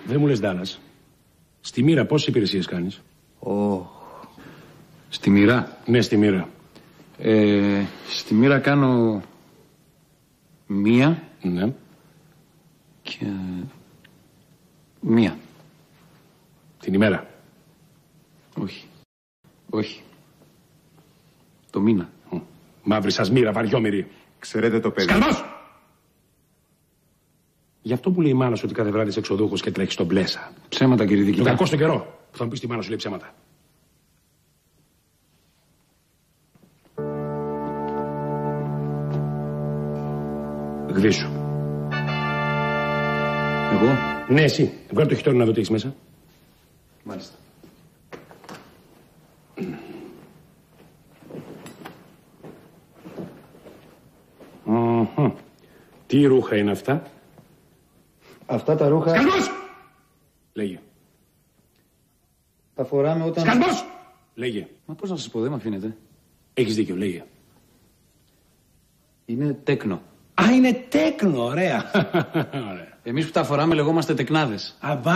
Δεν μου λες Ντάλλας. Στη Μοίρα πόσες υπηρεσίες κάνεις? Στη Μοίρα. Ναι, στη Μοίρα. Στη Μοίρα κάνω μία. Ναι. Και μία. Την ημέρα? Όχι. Το μήνα. Μαύρη σας μοίρα, βαριόμοιρη. Ξέρετε το παιδί. Σκαλμός! Γι' αυτό που λέει η μάνα σου ότι κάθε βράδυ είσαι εξοδούχος και τρέχεις στον πλέσα. Ψέματα, κύριε Το Δικητά. κακό στον καιρό που θα μου πεις τη μάνα σου λέει ψέματα. Γδίσου. Εγώ. Ναι, εσύ. Βγάλε το χιτόνι να δω τι έχεις μέσα. Μάλιστα. Τι ρούχα είναι αυτά? Αυτά τα ρούχα Σκαλμός! Λέγε. τα φοράμε όταν... Σκαλμός! Λέγε. Μα πώς να σας πω, δεν με αφήνετε. Έχεις δίκιο, λέγε. Είναι τέκνο. Α, είναι τέκνο, ωραία. Ωραία. Εμείς που τα φοράμε λεγόμαστε τεκνάδες. Αμπά.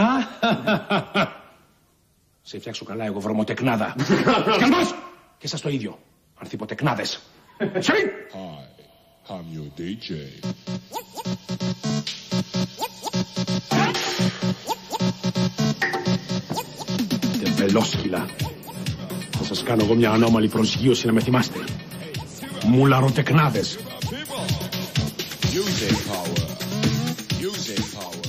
Σε φτιάξω καλά εγώ βρωμοτεκνάδα. Σκαλμός! Και σας το ίδιο. Ανθιποτεκνάδες. Σεβί! Hi, I'm your DJ. Τεμπελόσκυλα. Θα σας κάνω εγώ μια ανώμαλη προσγείωση να με θυμάστε. Μουλαροτεκνάδες. Music power. Music power.